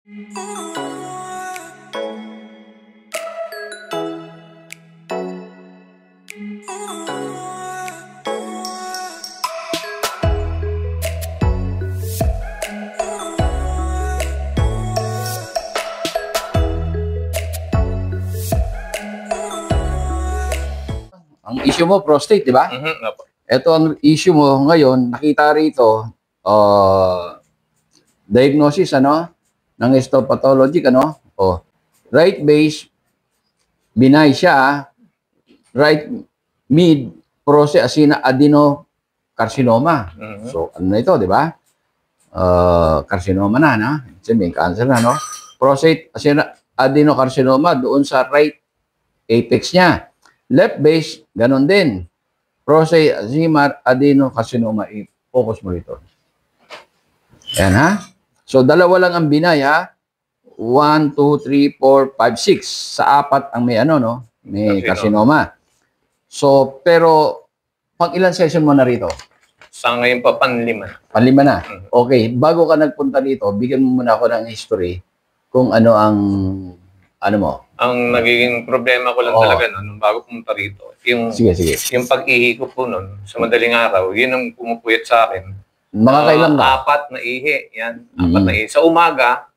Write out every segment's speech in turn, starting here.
Ang issue mo, prostate, di ba? Ito ang issue mo ngayon, nakita rito, diagnosis, ng histopathology, right base, benign siya, right mid, process adenocarcinoma. So, ano na ito, di ba? Carcinoma na, Sabihin, cancer na, Prostate adenocarcinoma doon sa right apex niya. Left base, ganon din. Prostate adenocarcinoma, i-focus mo rito. Ayan, ha? So, dalawa lang ang binay, ha? 1, 2, 3, 4, 5, 6. Sa apat ang may may carcinoma. So, pero, pang ilan session mo na rito? Sa ngayon pa, panlima. Panlima na? Okay. Bago ka nagpunta dito, bigyan mo muna ako ng history kung ano ang, mo. Ang nagiging problema ko lang talaga nung bago pumunta rito, yung, sige. Yung pag-ihi ko po nun, sa madaling araw, yun ang pumupuyat sa akin. Mga kailan ba? 4 na ihi. Yan. 4 na ihi. Sa umaga,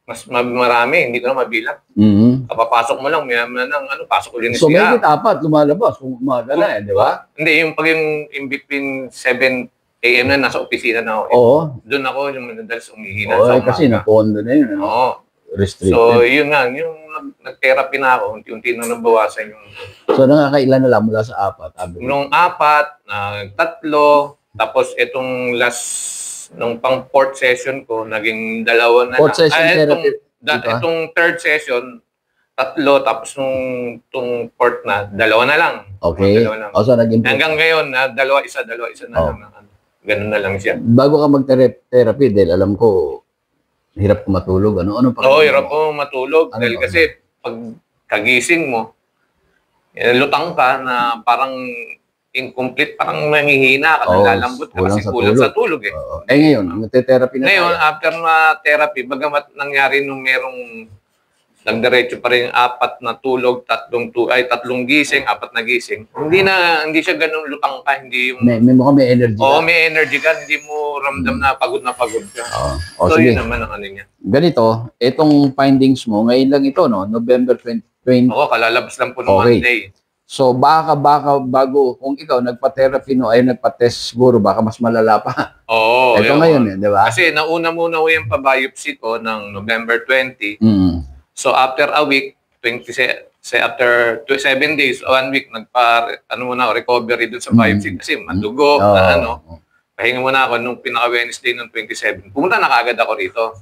mas marami, hindi ko na mabilang. Kapapasok mo lang, may pasok ulit so, may 4, lumalabas. Umaga na, di ba? Hindi, yung in between 7 a.m. na nasa opisina na ako. Oo. Doon ako yung madalas umihi na sa umaga. Kasi napondo na yun. Oo. Restricted. So, yun nga, yung nag-therapy na ako, unti-unti na nabawasan yung... So, nakakailan na lang mula sa 4? Nung 4, 3, tapos itong nung pang 4th session ko, naging 2 na. 4th session therapy? Itong 3rd session, 3, tapos nung 4th na, 2 na lang. Okay. So, hanggang ngayon, 2, 1 na lang. Ganun na lang siya. Bago ka mag-therapy, dahil alam ko, hirap ko matulog. Ano hirap ko matulog. Dahil kasi pag kagising mo, lutang ka na parang incomplete, parang nanghihina ka, nalalambot ka kasi kulang sa tulog eh. Ngayon, nagte-therapy na ngayon, after na therapy, bagamat nangyari nung merong nagdiretso pa rin 4 na tulog, 3 gising, 4 na gising. Hindi siya ganun lutang ka, hindi yung... May may energy ka. May energy ka, hindi mo ramdam na pagod ka. So, sige. yun naman ang niya. Ganito, itong findings mo, ngayon lang ito, November 20. Kalalabas lang po ng Monday. So, baka bago, kung ikaw nagpa-therapy ay nagpa-test siguro, baka mas malala pa. Ito ngayon, di ba? Kasi nauna muna yung pa-biopsy ko ng November 20. So, after a week, after 7 days, 1 week, recovery dun sa biopsy. Kasi madugo, pahinga muna ako nung pinaka-Wednesday ng 27. Pumunta na kaagad ako rito.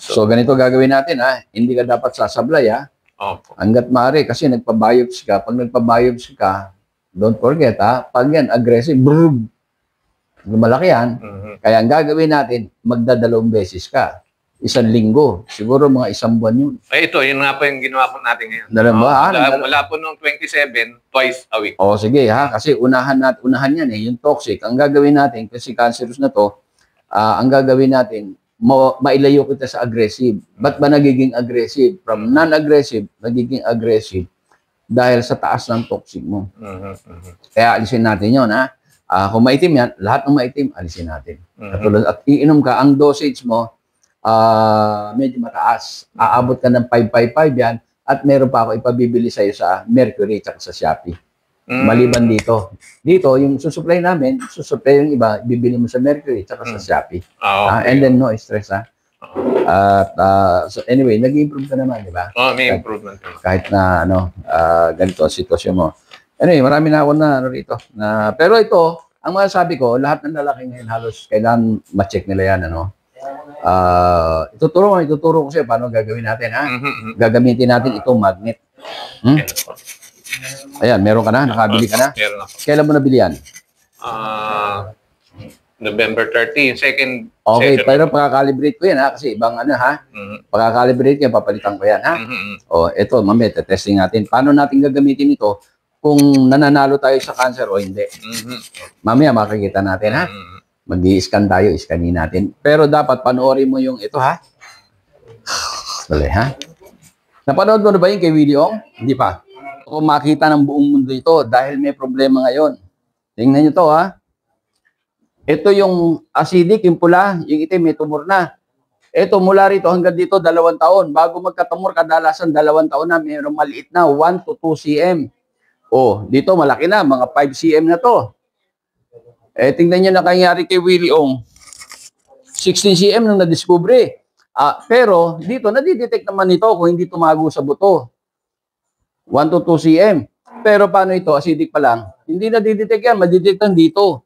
So, ganito gagawin natin, ha? Hindi ka dapat sasablay, ha? Hanggat maaari, kasi nagpa-biopsy ka. Pag nagpa-biopsy ka, don't forget, ha? Pag yan, aggressive, lumalaki yan. Kaya ang gagawin natin, magdadalawang beses ka. 1 linggo. Siguro mga 1 buwan yun. Ito, yun nga po yung ginawa ko natin ngayon. Wala po nung 27, twice a week. Sige, ha? Kasi unahan yan yung toxic. Ang gagawin natin, kasi cancerous na to, ang gagawin natin, mailayo kita sa aggressive. Ba't ba nagiging aggressive? From non-aggressive, nagiging aggressive dahil sa taas ng toxic mo. Kaya alisin natin yun, ha? Kung maitim yan, lahat ng maitim, alisin natin. At iinom ka, ang dosage mo, medyo mataas. Aabot ka ng 555 yan at meron pa ako ipabibili sa'yo sa Mercury at sa Shopee. Maliban dito. Dito, yung susupply namin, susupply yung iba, bibili mo sa Mercury at sa Shopee. And then no stress, ha? So anyway, nag-improve ka naman, di ba? May improvement. Kahit na ganito ang sitwasyon mo. Anyway, marami na ako rito. Pero ito, ang masasabi ko, lahat ng lalaki ngayon halos kailangan ma-check nila yan, ituturo ko sa'yo paano gagawin natin, ha? Gagamitin natin itong magnet. Ayan, meron ka na? Nakabili ka na? Meron ako. Kailan mo nabili yan? November 30, yung second Okay, session. pero pagkakalibrate ko yan, ha? Kasi ibang ha? Pagkakalibrate yan, papalitan ko yan, ha? Ito, mamaya, testing natin. Paano natin gagamitin ito kung nananalo tayo sa cancer o hindi? Mamaya, makikita natin, ha? Mag-i-scan tayo, iskanin natin. Pero dapat panoorin mo yung ito, ha? Dali, ha? Napanood mo na ba yung kay Willie Ong? Hindi pa. Kung makita ng buong mundo ito dahil may problema ngayon. Tingnan nyo to, ha? Ito yung acidic, yung pula, yung itim, may tumor na. Ito, mula rito hanggang dito, 2 taon. Bago magkatumor, kadalasan 2 taon na, mayroong maliit na, 1 to 2 cm. Oh, dito malaki na, mga 5 cm na to. Tingnan nyo na nangyari kay Willie Ong. 16 cm nung na-discovery. Pero, dito, nadidetect naman ito kung hindi tumago sa buto. 1 to 2 cm. Pero paano ito? Acidic pa lang. Hindi nadidetect yan, madidetectan dito.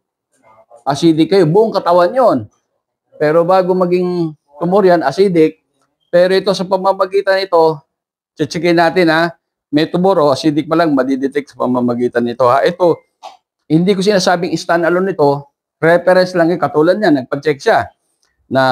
Acidic kayo, buong katawan yon. Pero bago maging tumor yan, acidic. Pero ito sa pamamagitan nito, checkin natin ha, may tumor o acidic pa lang, madidetect sa pamamagitan nito ha. Ito, hindi ko sinasabing stand-alone nito, reference lang yung katulad niya, nagpa-check siya na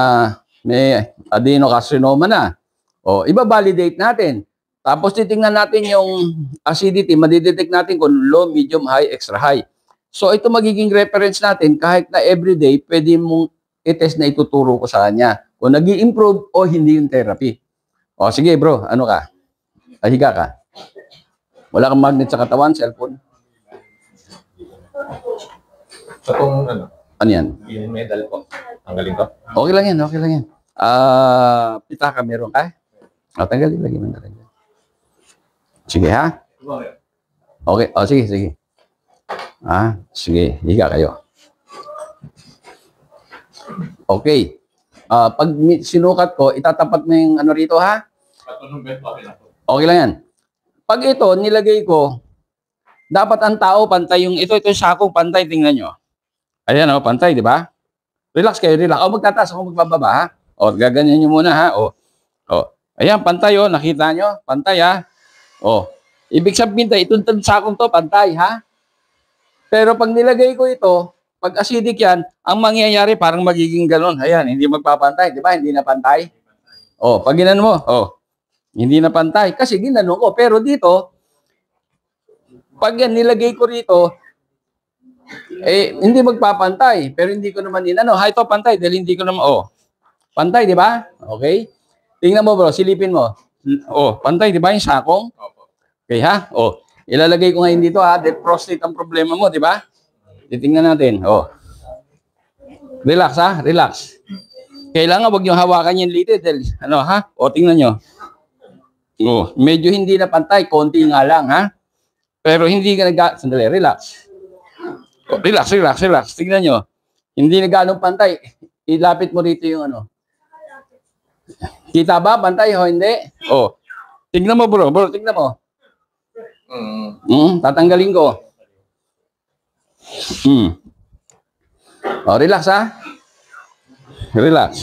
may adenocarcinoma na. O, iba-validate natin. Tapos titingnan natin yung acidity, madidetect natin kung low, medium, high, extra high. So ito magiging reference natin kahit na everyday pwede mong i-test na ituturo ko sa kanya. Kung nag-i-improve o hindi yung therapy. O sige bro, ano ka? Higa ka. Wala kang magnet sa katawan, cellphone. So kung ano? Ano yan? Yung medal ko. Ang galing ko? Okay lang yan, okay lang yan. Pita ka meron ka? Tanggalin lagi mo na rin. Sige ha? Okay, sige, sige. Sige, higa kayo. Okay. Pag sinukat ko, itatapat mo yung ano rito, ha? Okay lang yan. Pag ito, nilagay ko, dapat ang tao pantay yung, ito yung sakong pantay, tingnan nyo. Ayan, pantay, di ba? Relax kayo, relax. Magtataas ako, magbababa, ha? Gaganyan nyo muna, ha? Ayan, pantay, nakita nyo? Pantay, ha? Ibig sabihin tayo, itong sakong to, pantay, ha? Pero pag nilagay ko ito, pag acidic yan, ang mangyayari parang magiging ganun. Ayan, hindi magpapantay. Di ba? Hindi na pantay. Pag ginan mo, hindi na pantay. Kasi ginano ko. Pero dito, pag yan nilagay ko rito, hindi magpapantay. Pero hindi ko naman inano. Ito pantay dahil hindi ko naman, pantay, di ba? Okay? Tingnan mo bro, silipin mo. Pantay, di ba yung sakong? Okay ha? Ilalagay ko ngayon dito ha, dahil prostate ang problema mo, di ba? Titingnan natin. Relax ha, relax. Kailangan wag niyo hawakan yung lid dahil tingnan niyo. Medyo hindi na pantay, konti nga lang ha. Pero hindi ka sandali, relax. Relax. Tingnan niyo. Hindi na ganong pantay. Ilapit mo rito yung Kita ba pantay o hindi? Tingnan mo bro, tingnan mo. Tatanggalin ko. Relax ha. Relax.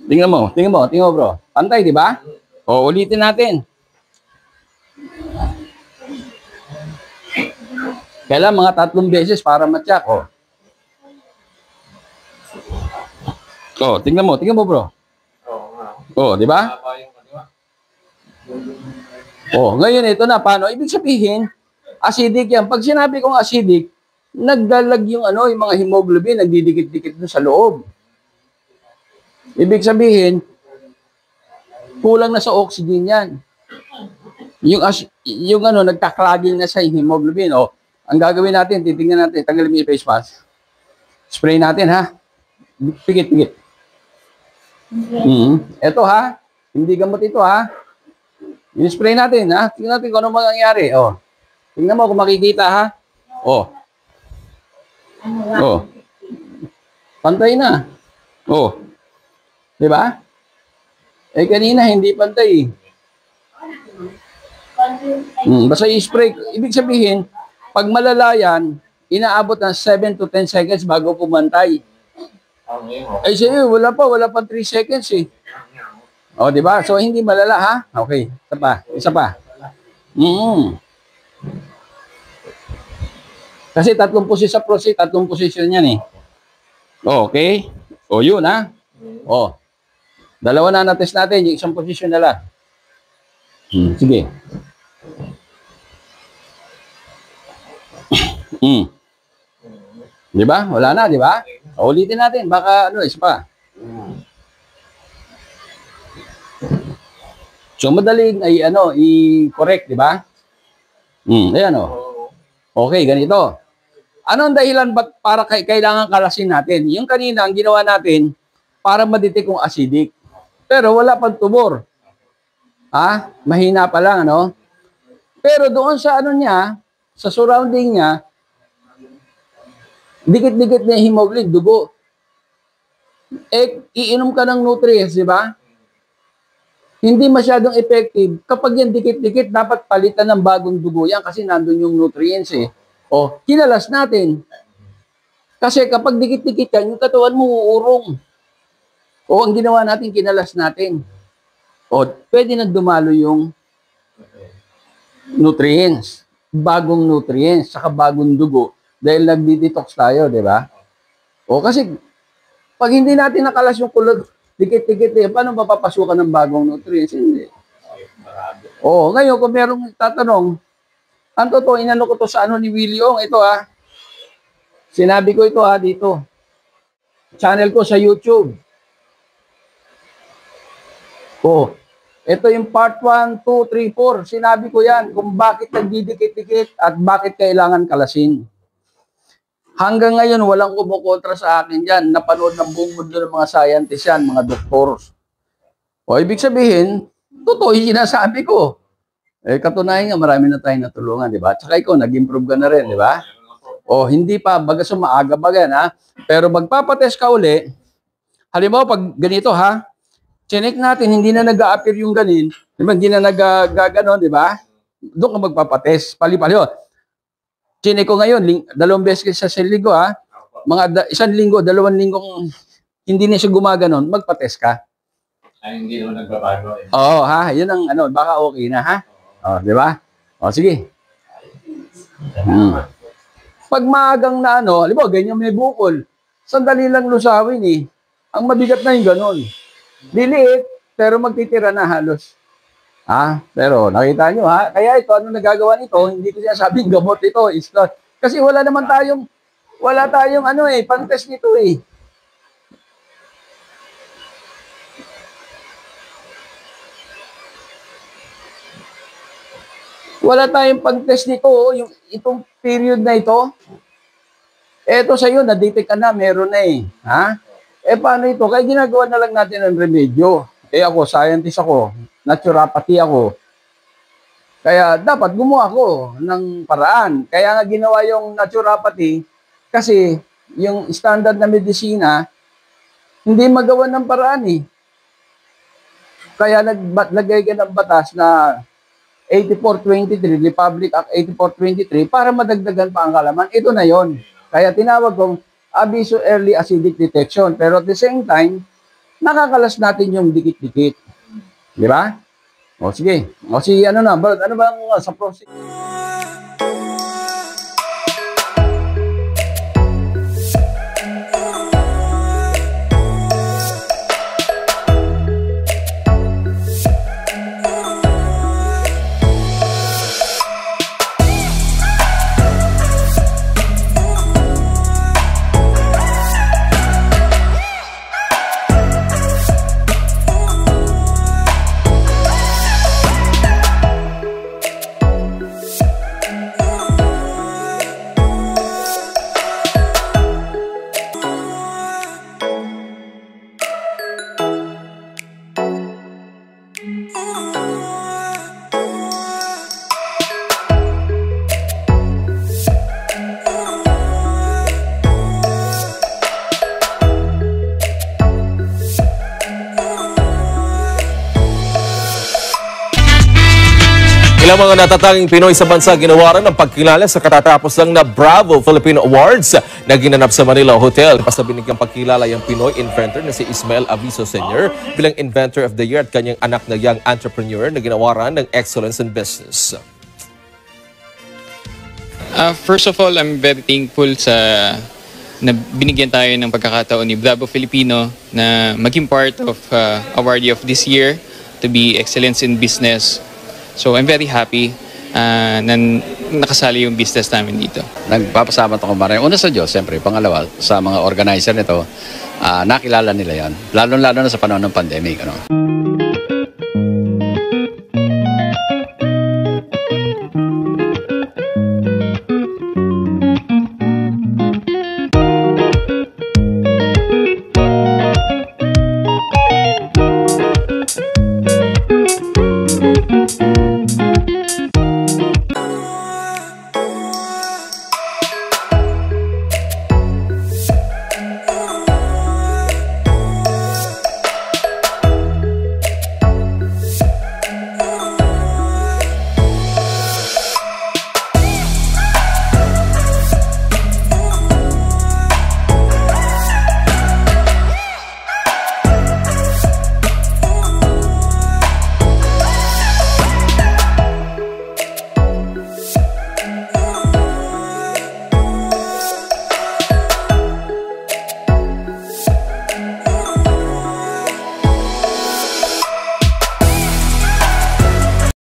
Tingnan mo bro. Pantay, di ba? Ulitin natin. Kailan mga 3 beses para ma-check. Tingnan mo bro. Di ba? Ngayon ito na, paano? Ibig sabihin, acidic yan. Pag sinabi kong acidic, nagdalag yung yung mga hemoglobin, nagdidikit-dikit dun sa loob. Ibig sabihin, kulang na sa oxygen yan. Yung nagkaklaging na sa hemoglobin. Ang gagawin natin, titingnan natin, tanggalin mo yung face mask. Spray natin ha. Pigit. Ito ha, hindi gamot ito ha. In-spray natin, ha? Tingnan natin kung ano mangyayari. Tingnan mo kung makikita, ha? Pantay na. Di ba? Kanina, hindi pantay. Basta i-spray. Ibig sabihin, pag malala yan, inaabot ng 7 to 10 seconds bago pumantay. Sige, wala pang 3 seconds, eh. Di ba? So, hindi malala, ha? Okay. Isa pa. Kasi 3 posisyon sa prostate, 3 posisyon yan, eh. Okay. Yun, ha? Dalawa na na-test natin, yung isang posisyon na lang. Sige. Di ba? Wala na, di ba? Ulitin natin. Baka, isa pa. So madaling ay i-correct, di ba? Ayan o. Okay, ganito. Anong dahilan ba't para kailangan kalasin natin? Yung kanina, ang ginawa natin para ma-detect kung acidic. Pero wala pang tumor. Mahina pa lang, ano? Pero doon sa niya, sa surrounding niya, dikit-dikit na hemoglobin, dugo. Iinom ka ng nutrients, di ba? Hindi masyadong effective. Kapag yan dikit-dikit, dapat palitan ng bagong dugo yan kasi nandun yung nutrients kinalas natin. Kasi kapag dikit-dikit yan, yung katawan mo uurong. Ang ginawa natin, kinalas natin. Pwede na dumalo yung nutrients. Bagong nutrients, saka bagong dugo. Dahil nagdi-detox tayo, di ba? Kasi pag hindi natin nakalas yung kulot, dikit-dikit paano mapapasukan ng bagong nutrients? Hindi. Ngayon, kung merong tatanong, ang totoo, inano ko to sa ni Willie Ong, ito sinabi ko ito dito. Channel ko sa YouTube. Ito yung part 1, 2, 3, 4. Sinabi ko yan kung bakit nagdidikit-dikit at bakit kailangan kalasin. Hanggang ngayon, walang kumukontra sa akin dyan. Napanood ng buong mundo ng mga scientists yan, mga doctors. Ibig sabihin, totoo yung sinasabi ko. Katunayan nga, marami na tayong natulungan, di ba? Tsaka ikaw, nag-improve ka na rin, di ba? Hindi pa, baga maaga-baga yan, Pero magpapatest ka uli, halimbawa, pag ganito, chinek natin, hindi na nag-a-appear yung ganin, hindi na nag-gaganon, di ba? Doon ka magpapatest, pali-pali. Chinek ko ngayon, 2 beses sa linggo, mga 1 linggo, 2 linggong hindi na siya gumaganon, magpatest ka. Hindi naman nagbabago. Yun ang baka okay na, di ba? Sige. Pag maagang na halimbawa, ganyan may bukol, sandali lang lusawin Ang mabigat na yung ganon. Liliit, pero magtitira na halos. Pero nakita nyo kaya ito, ano nagagawa nito, hindi ko sinasabing gamot ito, it's not. Kasi wala tayong pang-test nito Wala tayong pag-test nito, itong period na ito. Eto sa'yo, na-detect ka na, meron na paano ito? Kaya ginagawa na lang natin ang remedyo. Ako, scientist ako, naturopathy ako. Kaya dapat gumawa ako ng paraan. Kaya nga ginawa yung naturopathy, kasi yung standard na medisina, hindi magawa ng paraan Kaya naglagay ka ng batas na 8423, Republic Act 8423, para madagdagan pa ang kalaman. Ito na yon. Kaya tinawag kong Abiso Early Acidic Detection. Pero at the same time, nakakalas natin yung dikit-dikit. Di ba? Sige. Ano bang sa process? Ilang mga natatanging Pinoy sa bansa ginawaran ng pagkilala sa katatapos lang na Bravo Philippine Awards na ginanap sa Manila Hotel. Basta binigyang pagkilala yung Pinoy inventor na si Ismael Aviso Sr. bilang Inventor of the Year at kanyang anak na young entrepreneur na ginawaran ng Excellence in Business. First of all, I'm very thankful na binigyan tayo ng pagkakataon ni Bravo Filipino na maging part of awardee of this year to be Excellence in Business. So I'm very happy na nakasali yung business namin dito. Nagpapasalamat ako maraming. Una sa Diyos, siyempre. Pangalawa, sa mga organizer nito, nakilala nila yan. Lalo-lalo na sa panahon ng pandemic.